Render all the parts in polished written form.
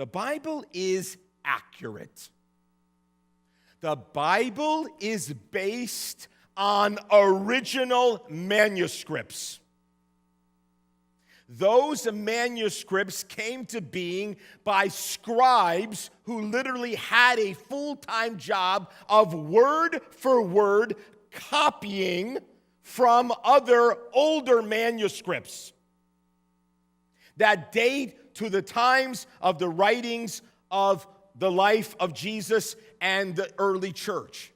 The Bible is accurate. The Bible is based on original manuscripts. Those manuscripts came to being by scribes who literally had a full-time job of word for word copying from other older manuscripts that date to the times of the writings of the life of Jesus and the early church.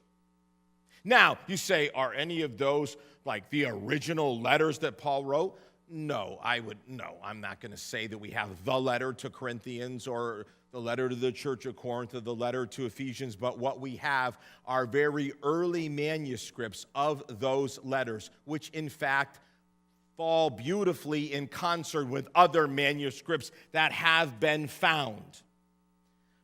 Now, you say, are any of those like the original letters that Paul wrote? No, I'm not going to say that we have the letter to Corinthians or the letter to the church of Corinth or the letter to Ephesians, but what we have are very early manuscripts of those letters, which in fact fall beautifully in concert with other manuscripts that have been found.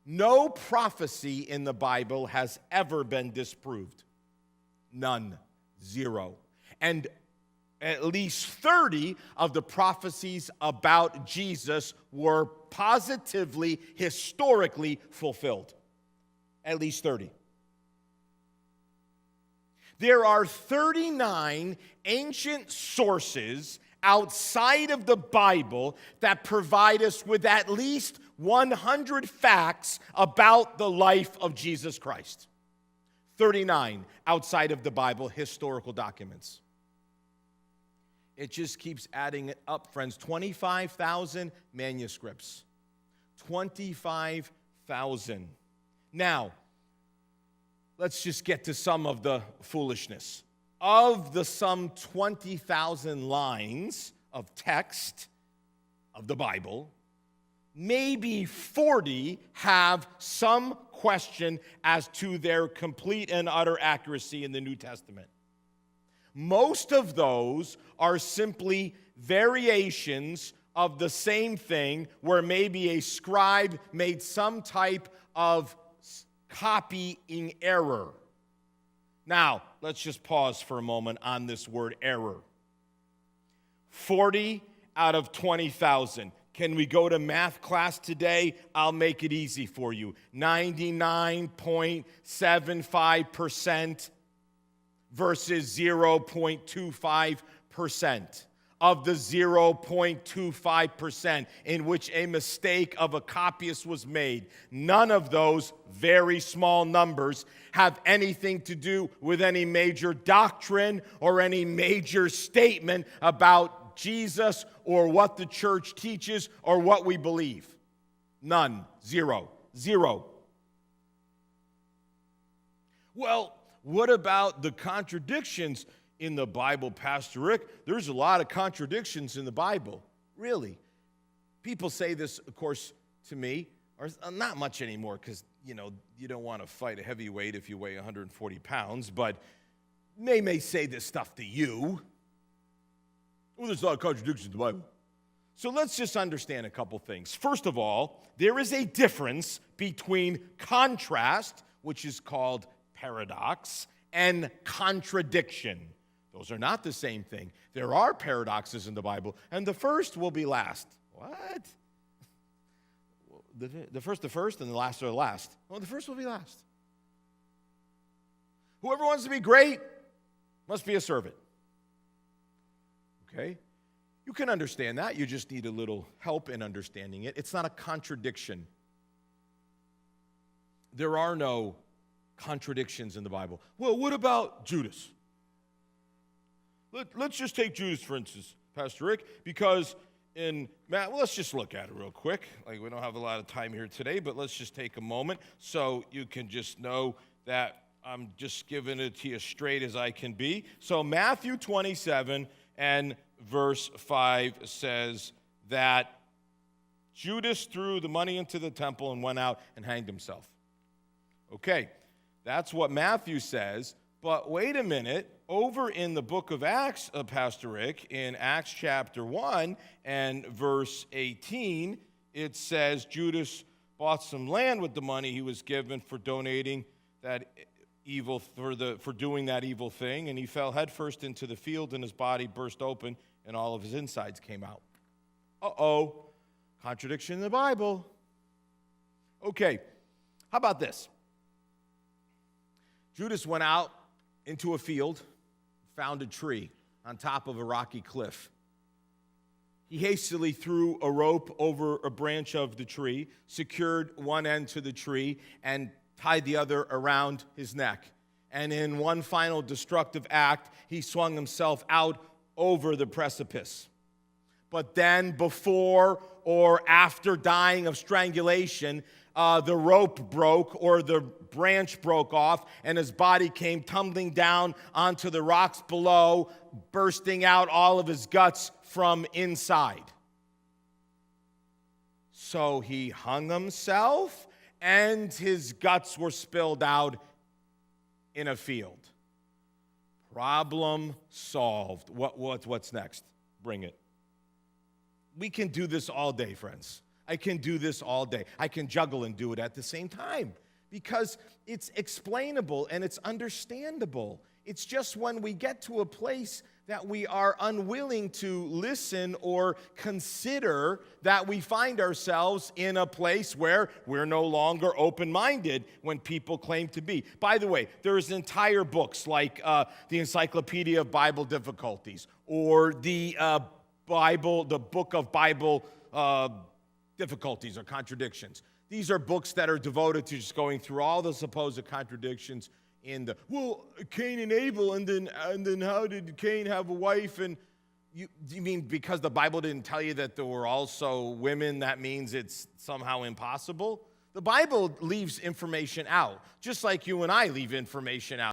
No prophecy in the Bible has ever been disproved. None. Zero. And at least 30 of the prophecies about Jesus were positively, historically fulfilled. At least 30. There are 39 ancient sources outside of the Bible that provide us with at least 100 facts about the life of Jesus Christ. 39 outside of the Bible, historical documents. It just keeps adding it up, friends. 25,000 manuscripts. 25,000. Now, let's just get to some of the foolishness. Of the some 20,000 lines of text of the Bible, maybe 40 have some question as to their complete and utter accuracy in the New Testament. Most of those are simply variations of the same thing where maybe a scribe made some type of copying error. Now, let's just pause for a moment on this word error. 40 out of 20,000. Can we go to math class today? I'll make it easy for you. 99.75% versus 0.25%. Of the 0.25% in which a mistake of a copyist was made, none of those very small numbers have anything to do with any major doctrine or any major statement about Jesus or what the church teaches or what we believe. None. Zero. Well, what about the contradictions in the Bible, Pastor Rick? There's a lot of contradictions in the Bible. Really. People say this, of course, to me, or not much anymore because, you don't want to fight a heavyweight if you weigh 140 pounds, but they may say this stuff to you. Well, there's a lot of contradictions in the Bible. So let's just understand a couple things. First of all, there is a difference between contrast, which is called paradox, and contradiction. Those are not the same thing. There are paradoxes in the Bible, and the first will be last. What? The first, and the last are the last. Well, the first will be last. Whoever wants to be great must be a servant. Okay? You can understand that. You just need a little help in understanding it. It's not a contradiction. There are no contradictions in the Bible. Well, what about Judas? Let's just take Judas, for instance, Pastor Rick, because let's just look at it real quick. Like, we don't have a lot of time here today, but let's just take a moment so you can just know that I'm just giving it to you straight as I can be. So Matthew 27 and verse 5 says that Judas threw the money into the temple and went out and hanged himself. Okay, that's what Matthew says, but wait a minute. Over in the book of Acts, Pastor Rick, in Acts chapter 1 and verse 18, it says Judas bought some land with the money he was given for donating that evil, for doing that evil thing, and he fell headfirst into the field, and his body burst open, and all of his insides came out. Uh-oh, contradiction in the Bible. Okay, how about this? Judas went out into a field, found a tree on top of a rocky cliff. He hastily threw a rope over a branch of the tree, secured one end to the tree, and tied the other around his neck. And in one final destructive act, he swung himself out over the precipice. But then, before or after dying of strangulation, the rope broke or the branch broke off, and his body came tumbling down onto the rocks below, bursting out all of his guts from inside. So he hung himself, and his guts were spilled out in a field. Problem solved. What's next? Bring it. We can do this all day, friends. I can do this all day. I can juggle and do it at the same time because it's explainable and it's understandable. It's just when we get to a place that we are unwilling to listen or consider that we find ourselves in a place where we're no longer open-minded when people claim to be. By the way, there's entire books like the Encyclopedia of Bible Difficulties or the Book of Bible Difficulties or Contradictions. These are books that are devoted to just going through all the supposed contradictions in the, Cain and Abel, and then how did Cain have a wife? And you mean because the Bible didn't tell you that there were also women, that means it's somehow impossible? The Bible leaves information out, just like you and I leave information out.